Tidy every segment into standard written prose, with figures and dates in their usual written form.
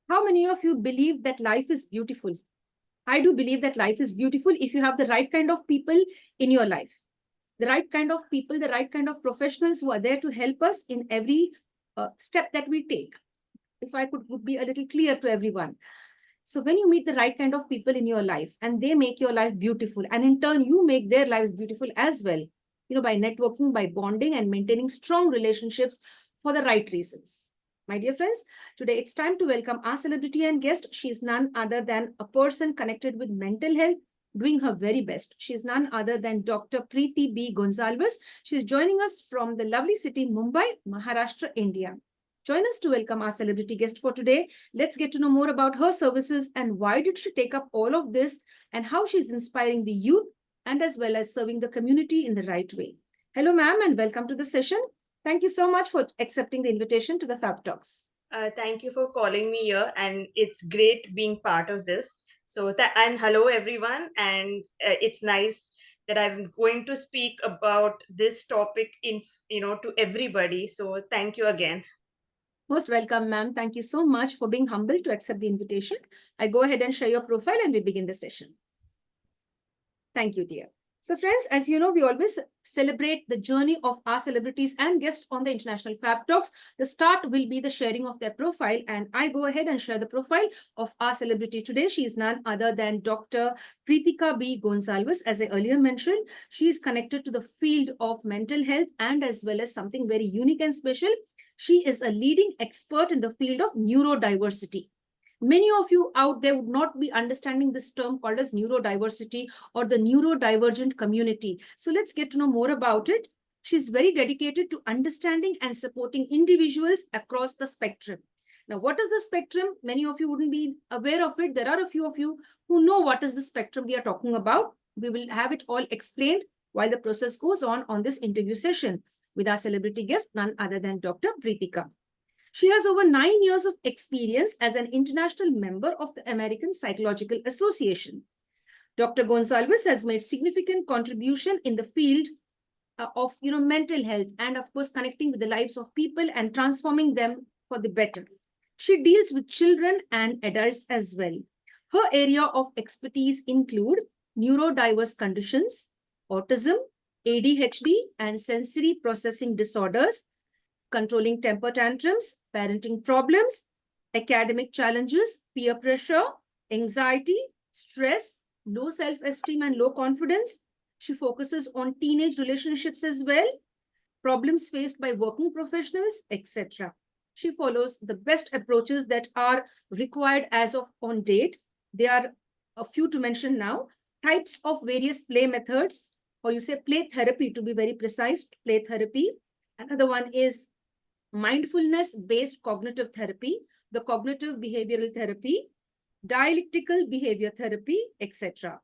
How many of you believe that life is beautiful? I do believe that life is beautiful if you have the right kind of people in your life. The right kind of people, the right kind of professionals who are there to help us in every step that we take. If I could be a little clear to everyone. So when you meet the right kind of people in your life and they make your life beautiful, and in turn you make their lives beautiful as well, by networking, by bonding and maintaining strong relationships for the right reasons. My dear friends, today it's time to welcome our celebrity and guest. She is none other than a person connected with mental health, doing her very best. She is none other than Dr. Pritika B Gonsalves. She is joining us from the lovely city Mumbai, Maharashtra, India. Join us to welcome our celebrity guest for today. Let's get to know more about her services and why did she take up all of this and how she's inspiring the youth and as well as serving the community in the right way. Hello, ma'am, and welcome to the session. Thank you so much for accepting the invitation to the Fabtalks. Thank you for calling me here, and it's great being part of this. And hello everyone, and it's nice that I'm going to speak about this topic to everybody. So thank you again. Most welcome, ma'am. Thank you so much for being humble to accept the invitation. I go ahead and share your profile and we begin the session. Thank you, dear. So friends, as you know, we always celebrate the journey of our celebrities and guests on the International Fab Talks. The start will be the sharing of their profile, and I go ahead and share the profile of our celebrity today. She is none other than Dr. Pritika B Gonsalves. As I earlier mentioned, she is connected to the field of mental health and as well as something very unique and special. She is a leading expert in the field of neurodiversity. Many of you out there would not be understanding this term called as neurodiversity or the neurodivergent community. So let's get to know more about it. She's very dedicated to understanding and supporting individuals across the spectrum. Now, what is the spectrum? Many of you wouldn't be aware of it. There are a few of you who know what is the spectrum we are talking about. We will have it all explained while the process goes on this interview session with our celebrity guest, none other than Dr. Pritika. She has over 9 years of experience as an international member of the American Psychological Association. Dr. Gonsalves has made significant contribution in the field of mental health and of course connecting with the lives of people and transforming them for the better. She deals with children and adults as well. Her area of expertise include neurodiverse conditions, autism, ADHD, and sensory processing disorders, controlling temper tantrums, parenting problems, academic challenges, peer pressure, anxiety, stress, low self-esteem and low confidence. She focuses on teenage relationships as well, problems faced by working professionals, etc. She follows the best approaches that are required as of on date. There are a few to mention now. Types of various play methods, or you say play therapy to be very precise, play therapy. Another one is mindfulness-based cognitive therapy, the cognitive behavioral therapy, dialectical behavior therapy, etc.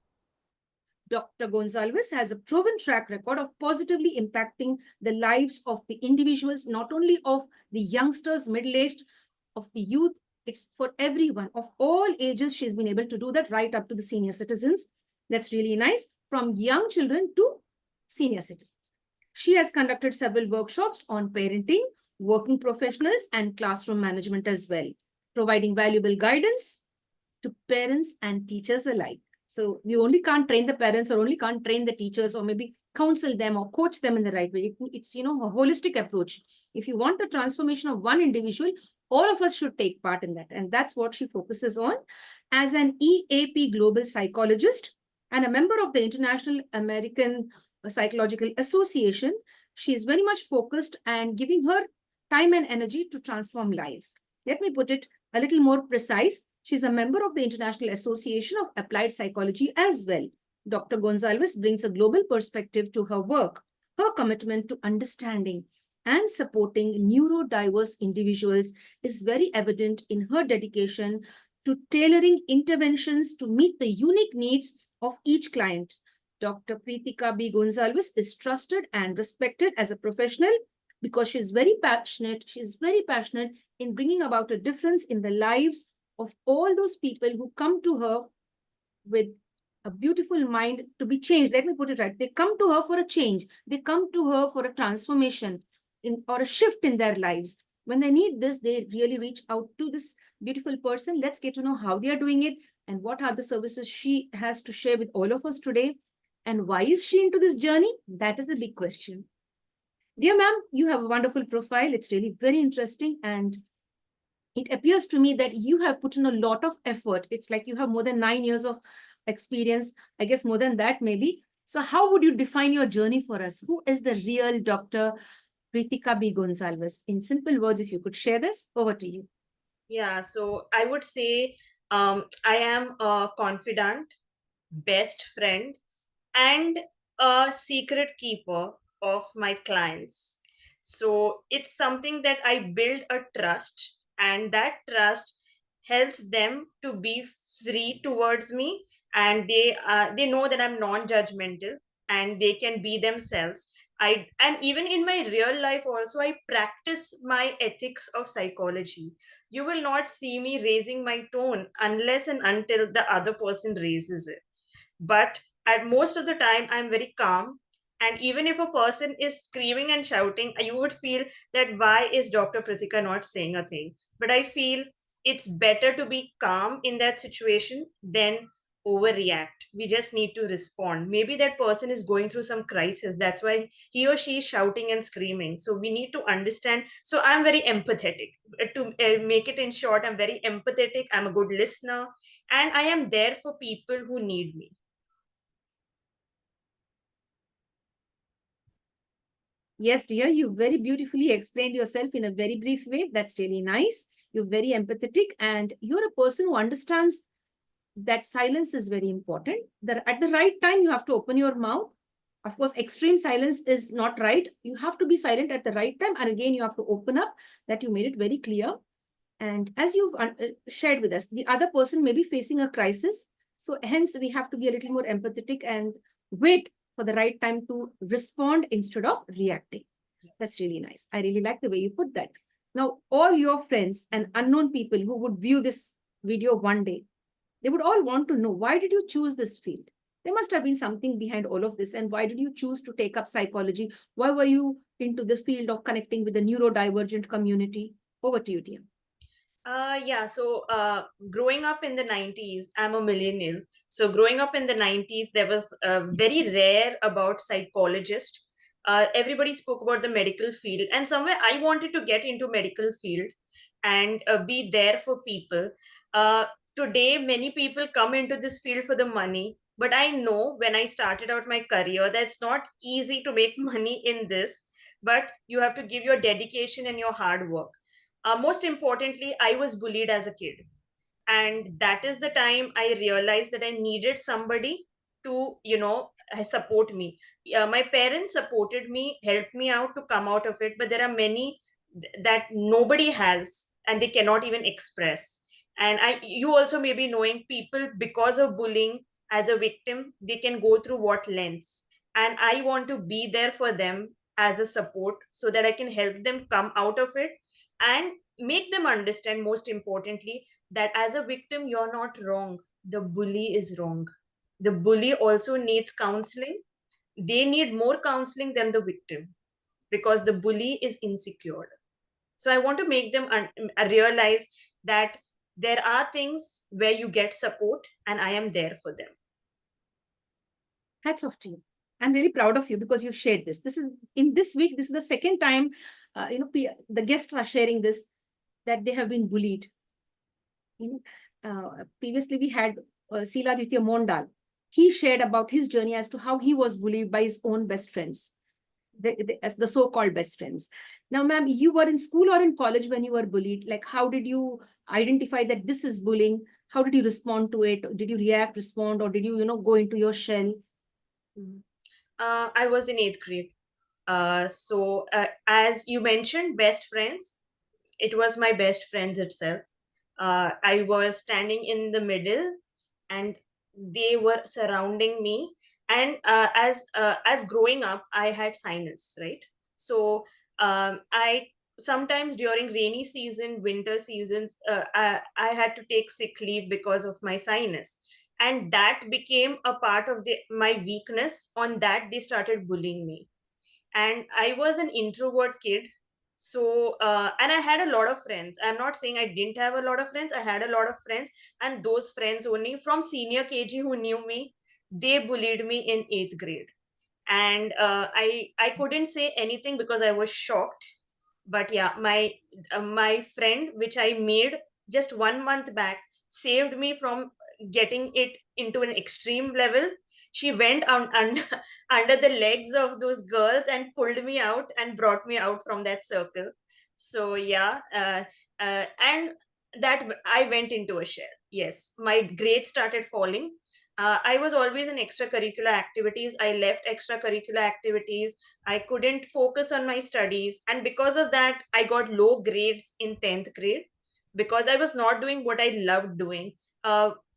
Dr. Gonsalves has a proven track record of positively impacting the lives of the individuals, not only of the youngsters, middle-aged, of the youth. It's for everyone of all ages. She's been able to do that right up to the senior citizens. That's really nice. From young children to senior citizens. She has conducted several workshops on parenting, working professionals, and classroom management as well, providing valuable guidance to parents and teachers alike. So we only can't train the parents or only can't train the teachers or maybe counsel them or coach them in the right way. It's a holistic approach. If you want the transformation of one individual, all of us should take part in that. And that's what she focuses on. As an EAP global psychologist and a member of the International American Psychological Association, she is very much focused and giving her time and energy to transform lives. Let me put it a little more precise. She's a member of the International Association of Applied Psychology as well. Dr. Gonsalves brings a global perspective to her work. Her commitment to understanding and supporting neurodiverse individuals is very evident in her dedication to tailoring interventions to meet the unique needs of each client. Dr. Pritika B Gonsalves is trusted and respected as a professional because she's very passionate. She's very passionate in bringing about a difference in the lives of all those people who come to her with a beautiful mind to be changed. Let me put it right. They come to her for a change. They come to her for a transformation or a shift in their lives. When they need this, they really reach out to this beautiful person. Let's get to know how they are doing it and what are the services she has to share with all of us today. And why is she into this journey? That is the big question. Dear ma'am, you have a wonderful profile. It's really very interesting. And it appears to me that you have put in a lot of effort. It's like you have more than 9 years of experience, I guess more than that, maybe. So, how would you define your journey for us? Who is the real Dr. Pritika B Gonsalves? In simple words, if you could share this, over to you. Yeah, so I would say I am a confidant, best friend, and a secret keeper of my clients. So it's something that I build a trust, and that trust helps them to be free towards me, and they know that I'm non-judgmental and they can be themselves. And even in my real life also, I practice my ethics of psychology. You will not see me raising my tone unless and until the other person raises it, but at most of the time I'm very calm. And even if a person is screaming and shouting, you would feel that why is Dr. Pratika not saying a thing? But I feel it's better to be calm in that situation than overreact. We just need to respond. Maybe that person is going through some crisis, that's why he or she is shouting and screaming. So we need to understand. So I'm very empathetic. To make it in short, I'm very empathetic, I'm a good listener, and I am there for people who need me. Yes, dear, you very beautifully explained yourself in a very brief way. That's really nice. You're very empathetic and you're a person who understands that silence is very important. That at the right time, you have to open your mouth. Of course, extreme silence is not right. You have to be silent at the right time. And again, you have to open up, that you made it very clear. And as you've shared with us, the other person may be facing a crisis. So hence, we have to be a little more empathetic and wait for the right time to respond instead of reacting. That's really nice. I really like the way you put that. Now, all your friends and unknown people who would view this video one day, they would all want to know, why did you choose this field? There must have been something behind all of this. And why did you choose to take up psychology? Why were you into the field of connecting with the neurodivergent community? Over to you, dear. Yeah, so growing up in the 90s, I'm a millennial. So growing up in the 90s, there was very rare about psychologist. Everybody spoke about the medical field, and somewhere I wanted to get into medical field and be there for people. Uh, Today, many people come into this field for the money, but I know when I started out my career, that's not easy to make money in this, but you have to give your dedication and your hard work. Most importantly, I was bullied as a kid, and that is the time I realized that I needed somebody to support me. My parents supported me, helped me out to come out of it, but there are many that nobody has and they cannot even express. And you also may be knowing people, because of bullying as a victim, they can go through what lengths, and I want to be there for them as a support so that I can help them come out of it and make them understand, most importantly, that as a victim, you're not wrong. The bully is wrong. The bully also needs counseling. They need more counseling than the victim because the bully is insecure. So I want to make them realize that there are things where you get support, and I am there for them. Hats off to you. I'm really proud of you because you've shared this. This is in this week, this is the second time, the guests are sharing this, that they have been bullied. Previously we had Sila Ditya Mondal. He shared about his journey as to how he was bullied by his own best friends, as the so-called best friends. Now, ma'am, you were in school or in college when you were bullied? Like, how did you identify that this is bullying? How did you respond to it? Did you react, respond, or did you, go into your shell? Mhm. I was in eighth grade. As you mentioned, best friends, it was my best friends itself. I was standing in the middle, and they were surrounding me. And as growing up, I had sinus, right? So I sometimes during rainy season, winter seasons, I had to take sick leave because of my sinus, and that became a part of my weakness. On that, they started bullying me, and I was an introvert kid. So, and I had a lot of friends. I'm not saying I didn't have a lot of friends. I had a lot of friends, and those friends only from senior KG who knew me, they bullied me in eighth grade. And I couldn't say anything because I was shocked. But yeah, my friend, which I made just 1 month back, saved me from getting it into an extreme level. She went under, under the legs of those girls and pulled me out and brought me out from that circle. So yeah, and that I went into a shell. Yes, my grades started falling. I was always in extracurricular activities. I left extracurricular activities. I couldn't focus on my studies. And because of that, I got low grades in 10th grade because I was not doing what I loved doing.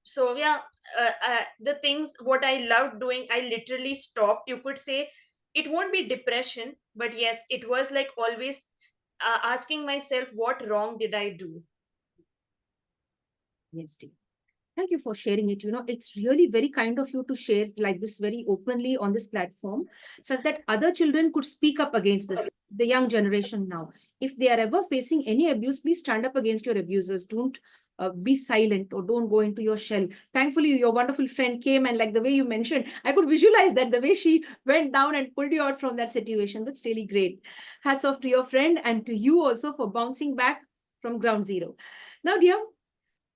So, yeah, the things what I loved doing, I literally stopped. You could say it won't be depression, but yes, it was like always asking myself, what wrong did I do? Yes, dear. Thank you for sharing it. It's really very kind of you to share like this very openly on this platform, such that other children could speak up against this, the young generation now. If they are ever facing any abuse, please stand up against your abusers. Don't be silent or don't go into your shell. Thankfully, your wonderful friend came, and like the way you mentioned, I could visualize that the way she went down and pulled you out from that situation. That's really great. Hats off to your friend and to you also for bouncing back from ground zero. Now, dear,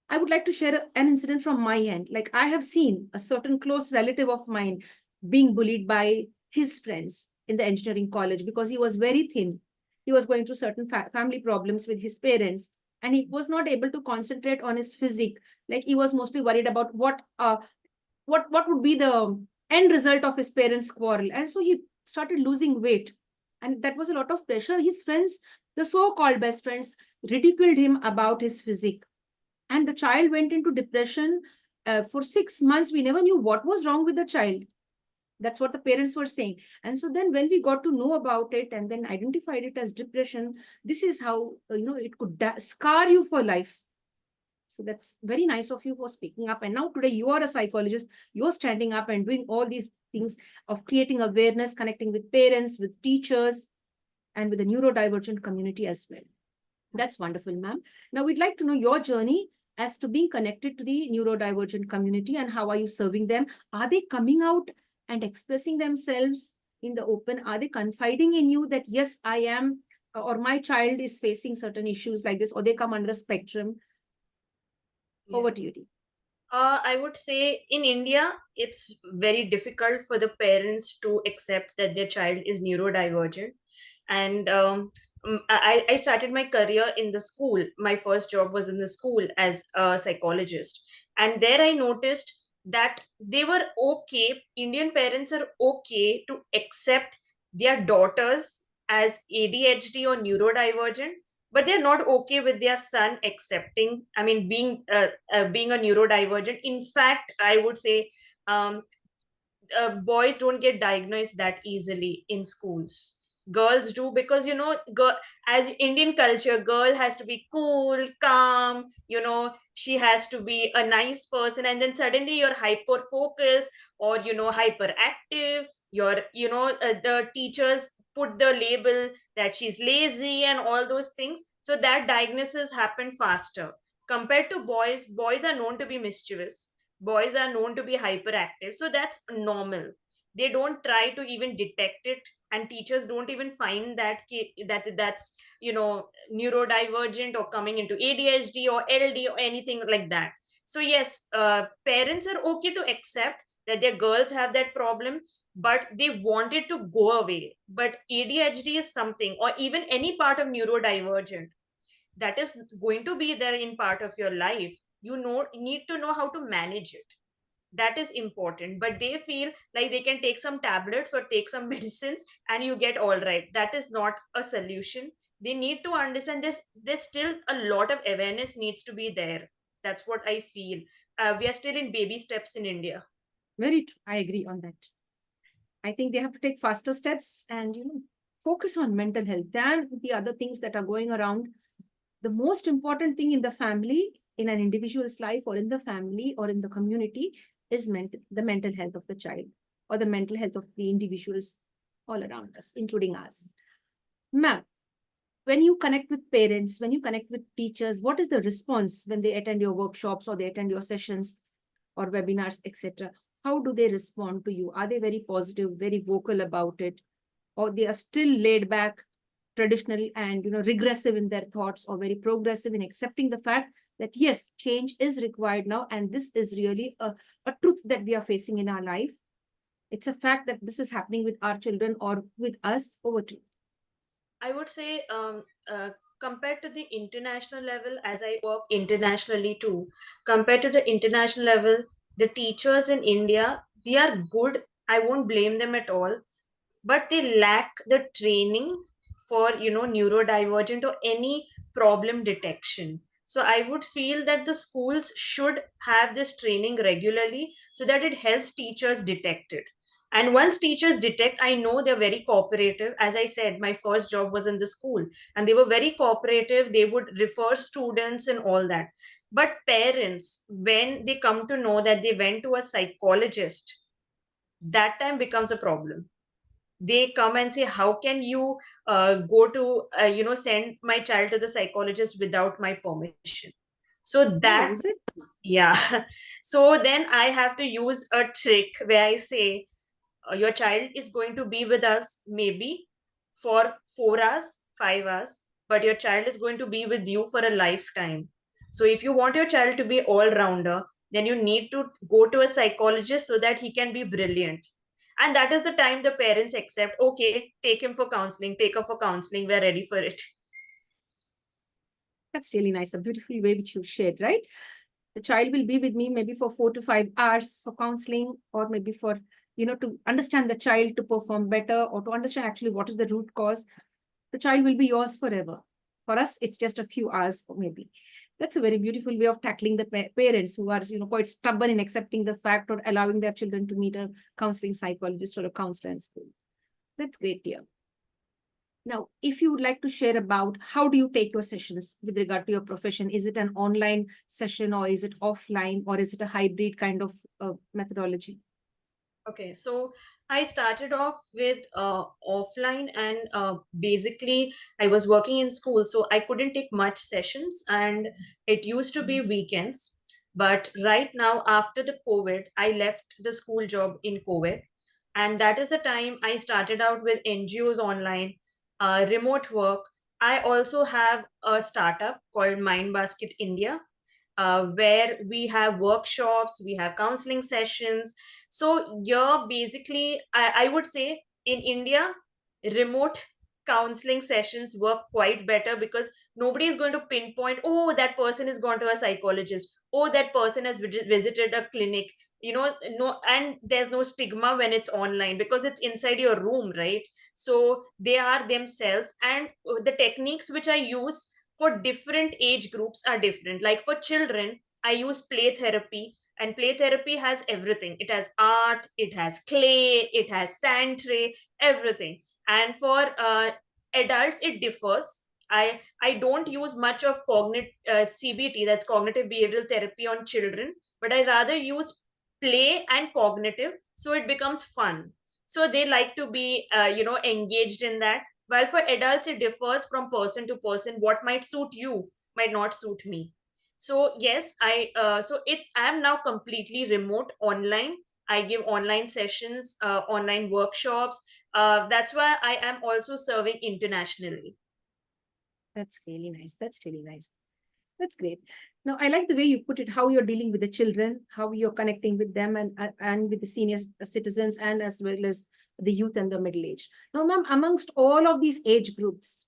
I would like to share an incident from my end. Like, I have seen a certain close relative of mine being bullied by his friends in the engineering college because he was very thin. He was going through certain family problems with his parents, and he was not able to concentrate on his physique. Like, he was mostly worried about what would be the end result of his parents' quarrel. And so he started losing weight. And that was a lot of pressure. His friends, the so-called best friends, ridiculed him about his physique, and the child went into depression. For 6 months we never knew what was wrong with the child. That's what the parents were saying. And so then when we got to know about it and then identified it as depression, this is how it could scar you for life. So that's very nice of you for speaking up. And now today you are a psychologist. You're standing up and doing all these things of creating awareness, connecting with parents, with teachers, and with the neurodivergent community as well. That's wonderful, ma'am. Now we'd like to know your journey as to being connected to the neurodivergent community, and how are you serving them? Are they coming out and expressing themselves in the open? Are they confiding in you that, yes, I am, or my child is facing certain issues like this, or they come under a spectrum? Yeah. Over to you, Dee. I would say in India, it's very difficult for the parents to accept that their child is neurodivergent. And I started my career in the school. My first job was in the school as a psychologist. And there I noticed that they were okay, Indian parents are okay to accept their daughters as ADHD or neurodivergent, but they're not okay with their son accepting, I mean, being a neurodivergent. In fact, I would say um, boys don't get diagnosed that easily in schools. Girls do, because girl, as Indian culture, girl has to be cool, calm, she has to be a nice person, and then suddenly you're hyper focused, or hyperactive. The teachers put the label that she's lazy and all those things, so that diagnosis happen faster compared to boys. Boys are known to be mischievous, boys are known to be hyperactive, so that's normal. They don't try to even detect it, and teachers don't even find that's neurodivergent or coming into ADHD or LD or anything like that. So yes, parents are okay to accept that their girls have that problem, but they want it to go away. But ADHD is something, or even any part of neurodivergent, that is going to be there in part of your life. Need to know how to manage it. That is important. But they feel like they can take some tablets or take some medicines and you get all right. That is not a solution. They need to understand this. There's still a lot of awareness needs to be there. That's what I feel. We are still in baby steps in India. Very true. I agree on that. I think they have to take faster steps and focus on mental health than the other things that are going around. The most important thing in the family, in an individual's life, or in the family, or in the community, is the mental health of the child, or the mental health of the individuals all around us, including us. Ma'am, when you connect with parents, when you connect with teachers, what is the response when they attend your workshops or they attend your sessions or webinars, etc.? How do they respond to you? Are they very positive, very vocal about it, or they are still laid back, traditional, and regressive in their thoughts, or very progressive in accepting the fact that yes, change is required now, and this is really a truth that we are facing in our life. It's a fact that this is happening with our children or with us. Over to you. I would say, compared to the international level, as I work internationally too, compared to the international level, the teachers in India, they are good. I won't blame them at all, but they lack the training for, neurodivergent or any problem detection. So I would feel that the schools should have this training regularly so that it helps teachers detect it. And once teachers detect, I know they're very cooperative. As I said, my first job was in the school, and they were very cooperative. They would refer students and all that. But parents, when they come to know that they went to a psychologist, that time becomes a problem. They come and say, how can you go to send my child to the psychologist without my permission? So Oh, that, is it? yeah. So then I have to use a trick where I say, your child is going to be with us maybe for 4 hours, 5 hours, but your child is going to be with you for a lifetime. So if you want your child to be all rounder, then you need to go to a psychologist so that he can be brilliant. And that is the time the parents accept, okay, take him for counseling, take her for counseling, we're ready for it. That's really nice. A beautiful way which you shared, right? The child will be with me maybe for 4 to 5 hours for counseling, or maybe for, to understand the child to perform better, or to understand actually what is the root cause. The child will be yours forever. For us, it's just a few hours, maybe. That's a very beautiful way of tackling the parents who are, quite stubborn in accepting the fact or allowing their children to meet a counseling psychologist or a counselor in school. That's great, dear. Now, if you would like to share about how do you take your sessions with regard to your profession, is it an online session, or is it offline, or is it a hybrid kind of methodology? Okay, so I started off with offline, and basically I was working in school, so I couldn't take much sessions, and it used to be weekends. But right now, after the COVID, I left the school job in COVID, and that is the time I started out with NGOs online, remote work. I also have a startup called Mind Basket India, where we have workshops, we have counseling sessions. So you're basically, I would say in India, remote counseling sessions work quite better because nobody is going to pinpoint, oh, that person has gone to a psychologist, oh, that person has visited a clinic, no, and there's no stigma when it's online because it's inside your room, right? So they are themselves, and the techniques which I use for different age groups are different. Like for children, I use play therapy, and play therapy has everything. It has art, it has clay, it has sand tray, everything. And for adults, it differs. I don't use much of cognitive CBT, that's cognitive behavioral therapy, on children, but I rather use play and cognitive, so it becomes fun. So they like to be engaged in that, while for adults, it differs from person to person. What might suit you might not suit me. So yes, I am now completely remote online. I give online sessions, online workshops. That's why I am also serving internationally. That's really nice. That's really nice. That's great. Now, I like the way you put it, how you're dealing with the children, how you're connecting with them, and with the senior citizens, and as well as the youth and the middle age. Now, ma'am, amongst all of these age groups,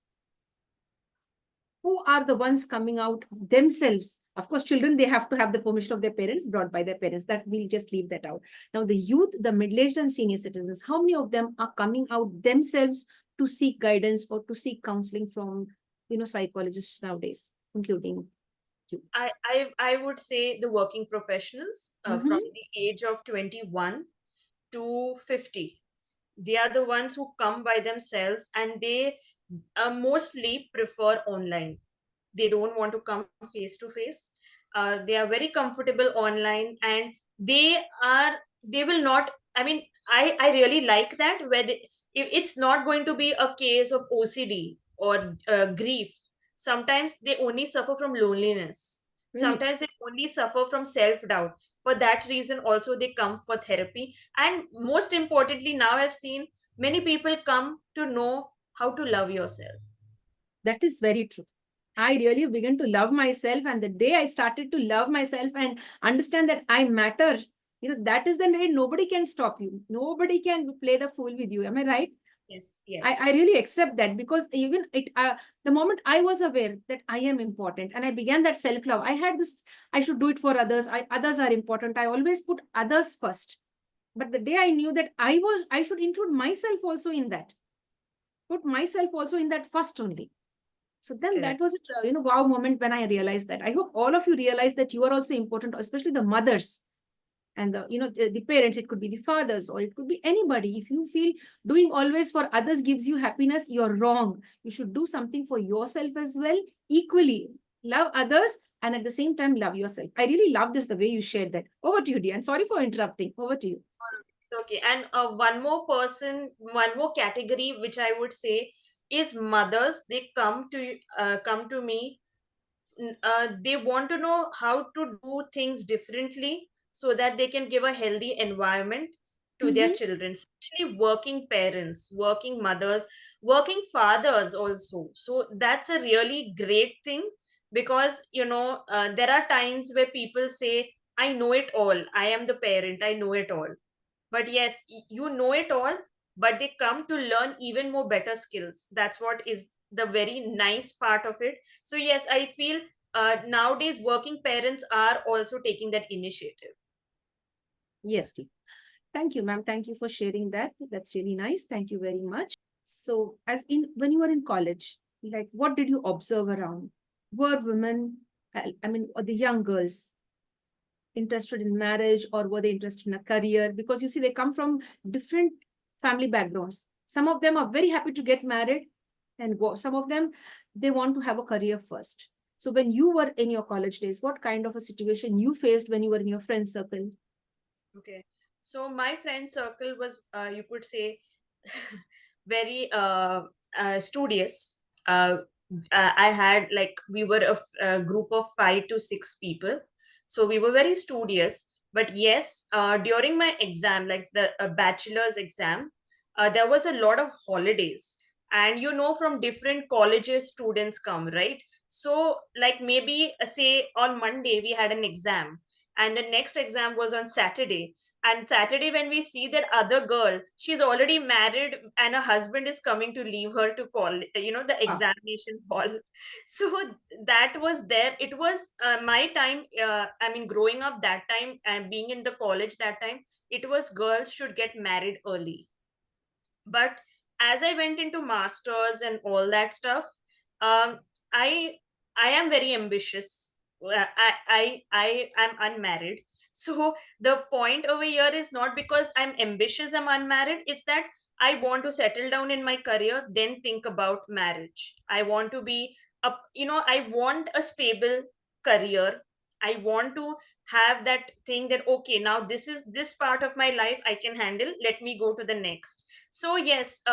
who are the ones coming out themselves? Of course, children, they have to have the permission of their parents, brought by their parents. That we'll just leave that out. Now, the youth, the middle-aged and senior citizens, how many of them are coming out themselves to seek guidance or to seek counseling from, psychologists nowadays, including you? I would say the working professionals, from Mhm. the age of 21 to 50. They are the ones who come by themselves, and they mostly prefer online. They don't want to come face to face. They are very comfortable online, and they will not, I mean, I really like that, where it's not going to be a case of OCD. or grief, sometimes they only suffer from loneliness. Really, Sometimes they only suffer from self doubt. For that reason, also they come for therapy. And most importantly, now I've seen many people come to know how to love yourself. that is very true. I really began to love myself, and the day I started to love myself and understand that I matter, that is the day nobody can stop you. Nobody can play the fool with you. Am I right? Yes, yes, I really accept that, because even the moment I was aware that I am important and I began that self-love, I had this, I should do it for others. Others are important. I always put others first. But the day I knew that I should include myself also in that, put myself also in that first only. So then that correct. was a, wow moment when I realized that. I hope all of you realize that you are also important, especially the mothers and the parents. It could be the fathers or it could be anybody. If you feel doing always for others gives you happiness, you're wrong. You should do something for yourself as well, equally love others and at the same time love yourself. I really love this, the way you shared that. Over to you, dear, and sorry for interrupting. Over to you. It's okay. And one more category which I would say is mothers. They come to me. They want to know how to do things differently so that they can give a healthy environment to their Mm-hmm. children, especially working parents, working mothers, working fathers also. So that's a really great thing, because there are times where people say, I know it all, I am the parent, I know it all. But yes, you know it all, but they come to learn even more better skills. That's what is the very nice part of it. So yes, I feel nowadays working parents are also taking that initiative. Yes, dear. Thank you, ma'am. Thank you for sharing that. That's really nice. Thank you very much. So, as in when you were in college, like what did you observe around? Were women, I mean, or the young girls, interested in marriage, or were they interested in a career? Because you see, they come from different family backgrounds. Some of them are very happy to get married and go. Some of them, they want to have a career first. So, when you were in your college days, what kind of a situation you faced when you were in your friend circle? Okay. So my friend circle was, you could say, very studious. I had, like, we were a group of 5 to 6 people. So we were very studious. But yes, during my exam, like the bachelor's exam, there was a lot of holidays. And from different colleges, students come, right? So, like, maybe say on Monday, we had an exam, and the next exam was on Saturday. And Saturday, when we see that other girl, she's already married and her husband is coming to leave her to call, the Ah, examination hall. So that was there. It was my time. I mean, growing up that time and being in the college that time, it was girls should get married early. But as I went into masters and all that stuff, um, I I am very ambitious. I am unmarried. So the point over here is not because I'm ambitious, I'm unmarried. It's that I want to settle down in my career, then think about marriage. I want to be I want a stable career. I want to have that thing that, okay, now this is this part of my life I can handle. Let me go to the next. So yes,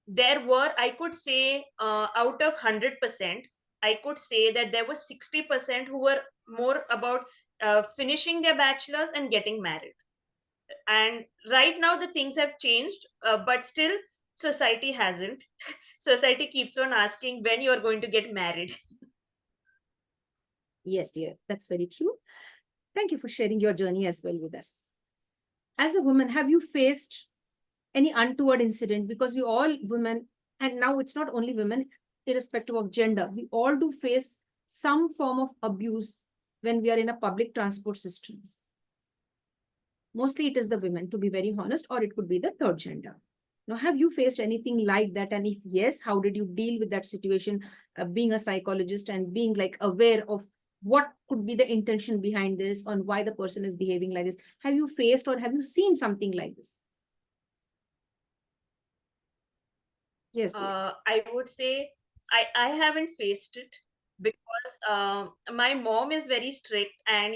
there were, I could say, out of 100%, I could say that there was 60% who were more about finishing their bachelor's and getting married. And right now the things have changed, but still society hasn't. Society keeps on asking when you are going to get married. yes, dear. That's very true. Thank you for sharing your journey as well with us. As a woman, have you faced any untoward incident? Because we all women, and now it's not only women, irrespective of gender, we all do face some form of abuse when we are in a public transport system. Mostly it is the women, to be very honest, or it could be the third gender. Now, have you faced anything like that? And if yes, how did you deal with that situation, being a psychologist and being like aware of what could be the intention behind this, on why the person is behaving like this? Have you faced or have you seen something like this? Yes, dear. I would say I haven't faced it, because my mom is very strict, and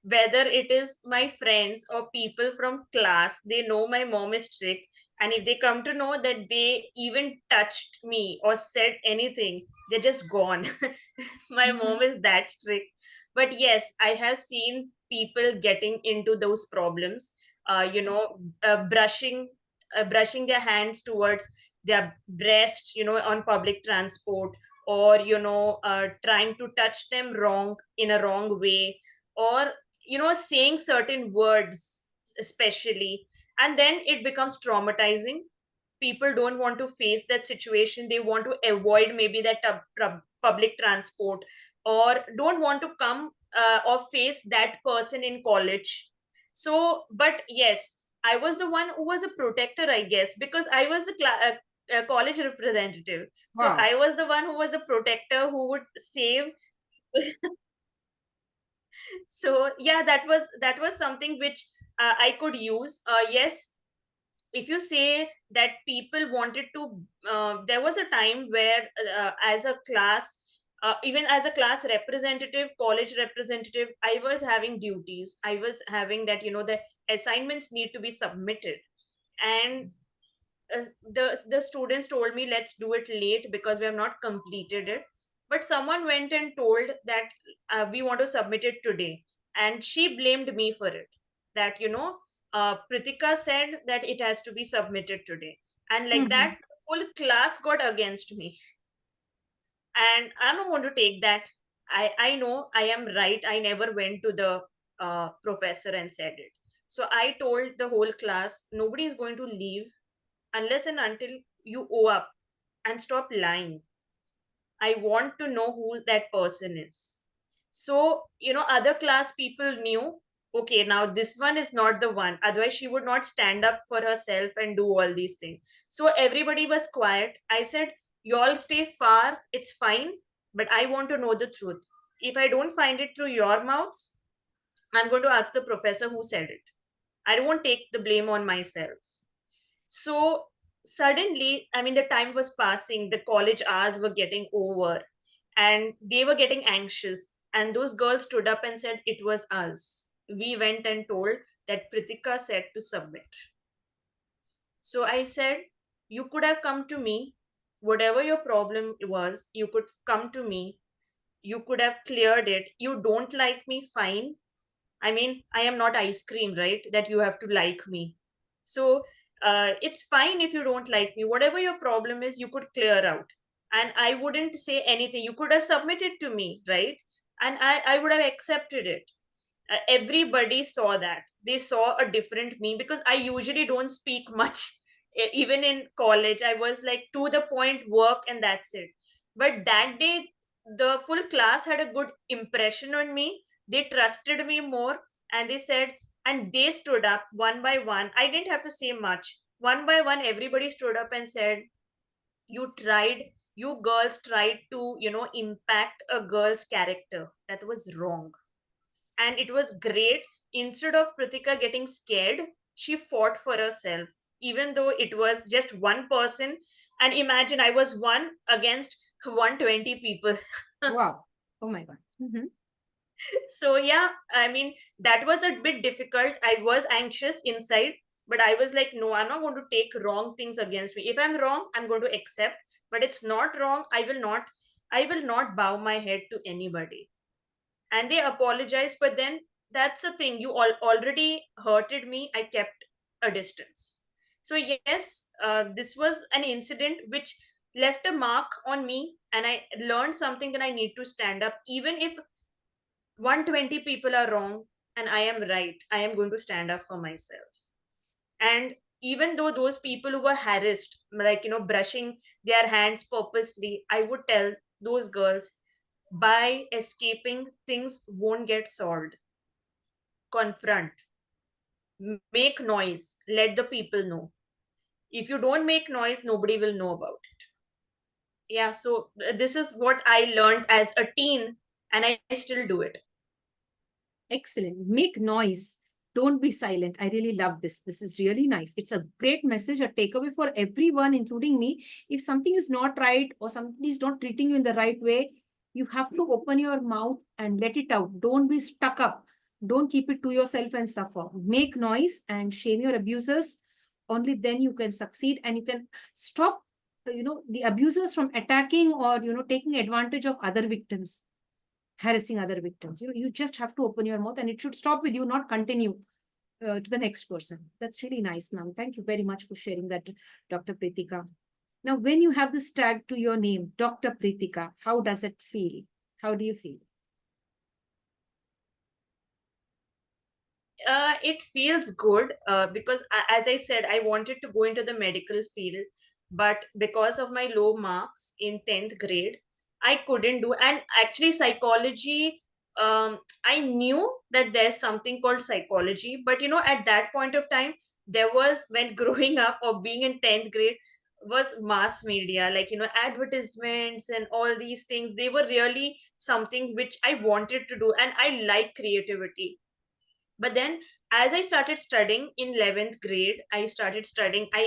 whether it is my friends or people from class, they know my mom is strict. And if they come to know that they even touched me or said anything, they're just gone. My mom is that strict. But yes, I have seen people getting into those problems, brushing their hands towards their breast, on public transport, or, trying to touch them wrong in a wrong way, or, saying certain words, especially, and then it becomes traumatizing. People don't want to face that situation. They want to avoid maybe that public transport, or don't want to come or face that person in college. So, but yes, I was the one who was a protector, I guess, because I was the college representative. So Wow. I was the one who was a protector who would save. So yeah, that was something which I could use. Yes, if you say that people wanted to, there was a time where, as a class, even as a class representative, college representative, I was having duties. I was having that, the assignments need to be submitted. And the students told me, let's do it late because we have not completed it. But someone went and told that, we want to submit it today, and she blamed me for it, that, Pritika said that it has to be submitted today, and like Mhm. that whole class got against me. And I'm not going to take that. I know I am right. I never went to the professor and said it. So I told the whole class, nobody is going to leave unless and until you owe up and stop lying. I want to know who that person is. So, other class people knew, okay, now this one is not the one. Otherwise, she would not stand up for herself and do all these things. So, everybody was quiet. I said, you all stay far, it's fine, but I want to know the truth. If I don't find it through your mouths, I'm going to ask the professor who said it. I won't take the blame on myself. So suddenly, I mean, the time was passing, the college hours were getting over, and they were getting anxious. And those girls stood up and said, it was us. We went and told that Pritika said to submit. So I said, you could have come to me. Whatever your problem was, you could come to me. You could have cleared it. You don't like me, fine. I mean, I am not ice cream, right? That you have to like me. So it's fine if you don't like me. Whatever your problem is, you could clear out. And I wouldn't say anything. You could have submitted to me, right? And I would have accepted it. Everybody saw that. They saw a different me because I usually don't speak much. Even in college, I was like to the point, work, and that's it. But that day, the full class had a good impression on me. They trusted me more, and they said, and they stood up one by one. I didn't have to say much. One by one, everybody stood up and said, you tried, you girls tried to, impact a girl's character. That was wrong. And it was great. Instead of Pritika getting scared, she fought for herself, even though it was just one person. And imagine, I was one against 120 people. Wow. Oh my God. Mhm. So yeah, I mean, that was a bit difficult. I was anxious inside, but I was like, no, I'm not going to take wrong things against me. If I'm wrong, I'm going to accept, but it's not wrong. I will not bow my head to anybody. And they apologized, but then that's the thing, you already hurted me. I kept a distance. So yes, this was an incident which left a mark on me, and I learned something, that I need to stand up. Even if 120 people are wrong and I am right, I am going to stand up for myself. And even though those people who were harassed, like, brushing their hands purposely, I would tell those girls, by escaping, things won't get solved. Confront, make noise, let the people know. If you don't make noise, nobody will know about it. Yeah, so this is what I learned as a teen, and I still do it. Excellent. Make noise. Don't be silent. I really love this. This is really nice. It's a great message, a takeaway for everyone, including me. If something is not right or somebody is not treating you in the right way, you have to open your mouth and let it out. Don't be stuck up. Don't keep it to yourself and suffer. Make noise and shame your abusers. only then you can succeed, and you can stop the abusers from attacking or taking advantage of other victims, harassing other victims. You just have to open your mouth, and it should stop with you, not continue to the next person. That's really nice, ma'am. Thank you very much for sharing that, Dr. Pritika. Now, when you have this tag to your name, Dr. Pritika, how does it feel? How do you feel? It feels good because, as I said, I wanted to go into the medical field, but because of my low marks in 10th grade, I couldn't do. And actually, psychology, I knew that there's something called psychology, but at that point of time, there was, when growing up or being in 10th grade, was mass media, like advertisements and all these things. They were really something which I wanted to do, and I like creativity. But then, as I started studying in 11th grade, I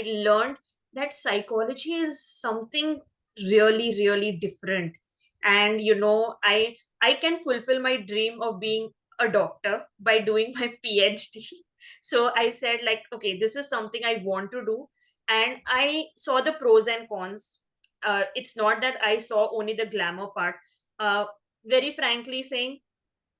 learned that psychology is something really, really different. And I can fulfill my dream of being a doctor by doing my PhD. So I said, like, okay, this is something I want to do. And I saw the pros and cons. It's not that I saw only the glamour part. uh, Very frankly saying,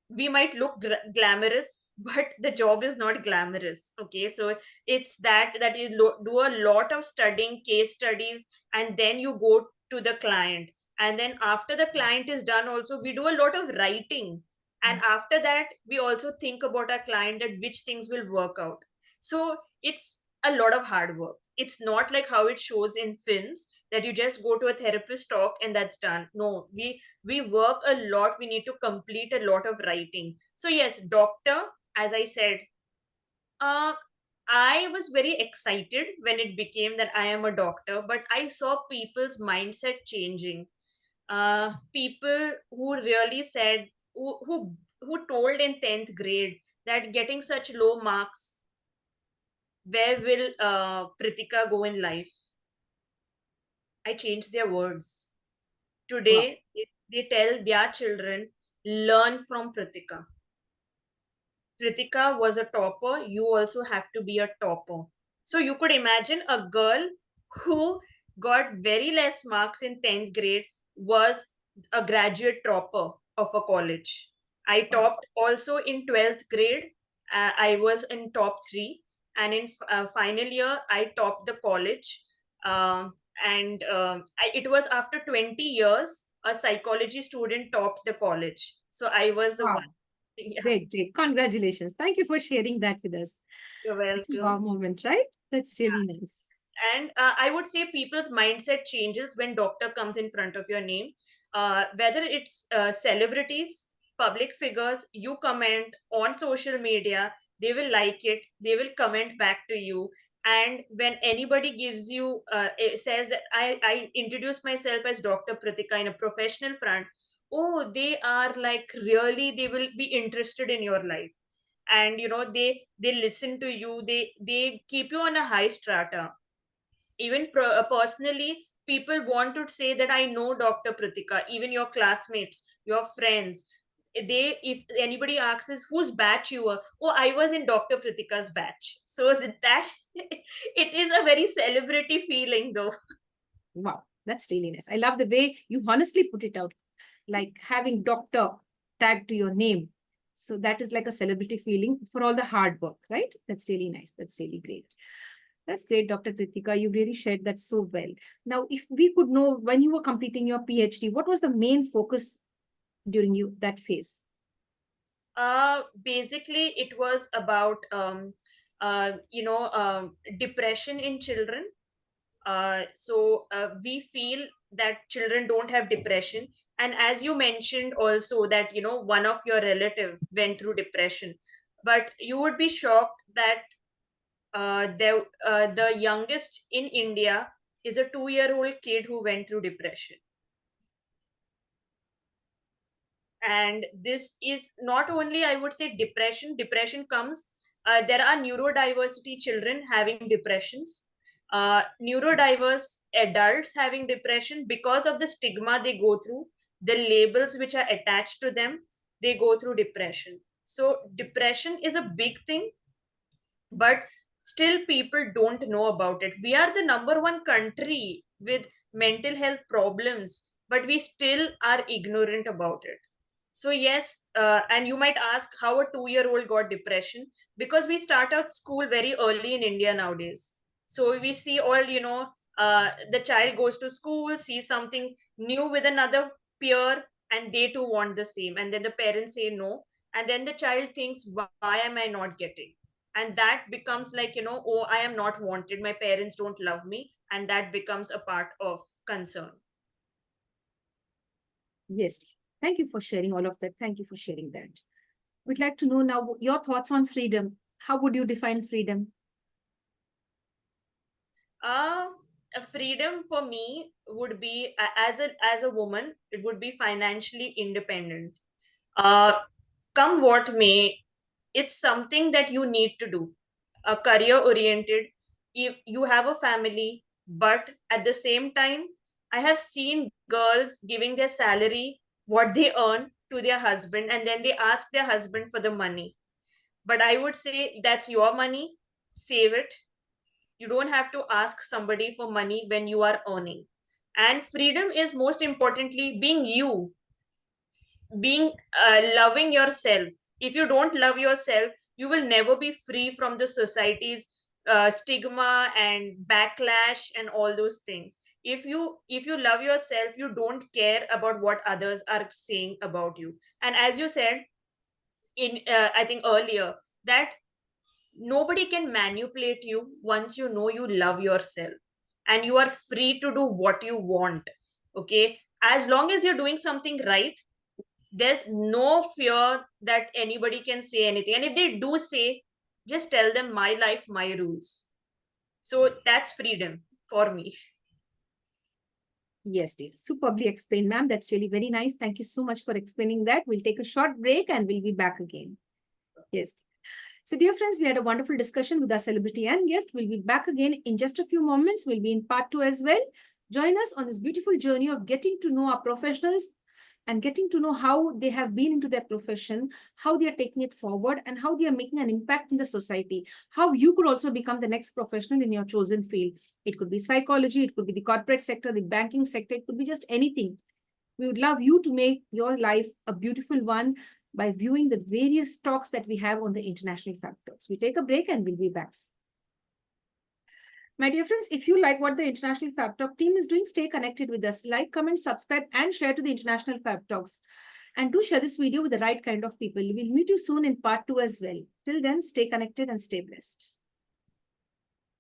we might look glamorous, but the job is not glamorous. Okay, so it's that you do a lot of studying, case studies, and then you go to the client. And then after the client is done, also we do a lot of writing. And after that, we also think about our client, that which things will work out. So it's a lot of hard work. It's not like how it shows in films, that you just go to a therapist talk and that's done. No, we work a lot. We need to complete a lot of writing. So yes, doctor, as I said, uh, I was very excited when it became that I am a doctor, but I saw people's mindset changing. People who really said, who told in 10th grade that getting such low marks, where will Pritika go in life? I changed their words. Wow. Today, they tell their children, learn from Pritika. Pritika was a topper, you also have to be a topper. So you could imagine a girl who got very less marks in 10th grade was a graduate topper of a college. I Wow. topped also in 12th grade. I was in top 3, and in final year I topped the college. And it was after 20 years a psychology student topped the college. So I was the one. Wow. Yeah. Great, great. Congratulations. Thank you for sharing that with us. You're It's a wow welcome. moment, right? That's really nice. And I would say people's mindset changes when doctor comes in front of your name. Whether it's celebrities, public figures, you comment on social media, they will like it, they will comment back to you. And when anybody gives you, says that I introduce myself as Dr. Pratika in a professional front, oh, they are like, really, they will be interested in your life. And they listen to you, they keep you on a high strata. Even personally, people want to say that I know Dr. Pratika. Even your classmates, your friends, they, if anybody asks us whose batch you were, oh, I was in Dr. Pratika's batch. So that it is a very celebrity feeling though. Wow. That's really nice. I love the way you honestly put it out, like having doctor tagged to your name. So that is like a celebrity feeling for all the hard work, right? That's really nice. That's really great. That's great, Dr. Kritika. You really shared that so well. Now, if we could know when you were completing your PhD, what was the main focus during that phase? Basically it was about depression in children. We feel that children don't have depression. And as you mentioned also that one of your relative went through depression, but you would be shocked that the youngest in India is a 2-year-old kid who went through depression. And this is not only, I would say, depression comes, there are neurodiversity children having depressions, neurodiverse adults having depression. Because of the stigma they go through, the labels which are attached to them, they go through depression. So depression is a big thing, but still people don't know about it. We are the #1 country with mental health problems, but we still are ignorant about it. So yes, and you might ask how a 2-year-old got depression, because we start out school very early in India nowadays. So we see all, the child goes to school, sees something new with another peer, and they too want the same. And then the parents say no. And then the child thinks, why am I not getting? And that becomes like, oh, I am not wanted. My parents don't love me. And that becomes a part of concern. Yes, dear. Thank you for sharing all of that. Thank you for sharing that. We'd like to know now your thoughts on freedom. How would you define freedom? Uh, Freedom for me would be, as a woman, it would be financially independent. Uh, Come what may, it's something that you need to do. Career oriented. If you have a family, but at the same time, I have seen girls giving their salary, what they earn, to their husband, and then they ask their husband for the money. But I would say that's your money, save it. You don't have to ask somebody for money when you are earning. And freedom is most importantly being you, being loving yourself. If you don't love yourself, you will never be free from the society's stigma and backlash and all those things. If you love yourself, you don't care about what others are saying about you. And as you said in I think earlier, that nobody can manipulate you once you know you love yourself and you are free to do what you want. Okay, as long as you're doing something right, there's no fear that anybody can say anything. And if they do say, just tell them my life, my rules. So that's freedom for me. Yes, dear. Superbly explained, ma'am. That's really very nice. Thank you so much for explaining that. We'll take a short break and we'll be back again. Yes. So, dear friends, we had a wonderful discussion with our celebrity and guest. We'll be back again in just a few moments. We'll be in part 2 as well. Join us on this beautiful journey of getting to know our professionals and getting to know how they have been into their profession, how they are taking it forward, and how they are making an impact in the society, how you could also become the next professional in your chosen field. It could be psychology, it could be the corporate sector, the banking sector, it could be just anything. We would love you to make your life a beautiful one by viewing the various talks that we have on the International Fabtalks. We take a break and we'll be back. My dear friends, if you like what the International Fabtalk team is doing, stay connected with us. Like, comment, subscribe, and share to the International Fabtalks. And do share this video with the right kind of people. We'll meet you soon in part 2 as well. Till then, stay connected and stay blessed.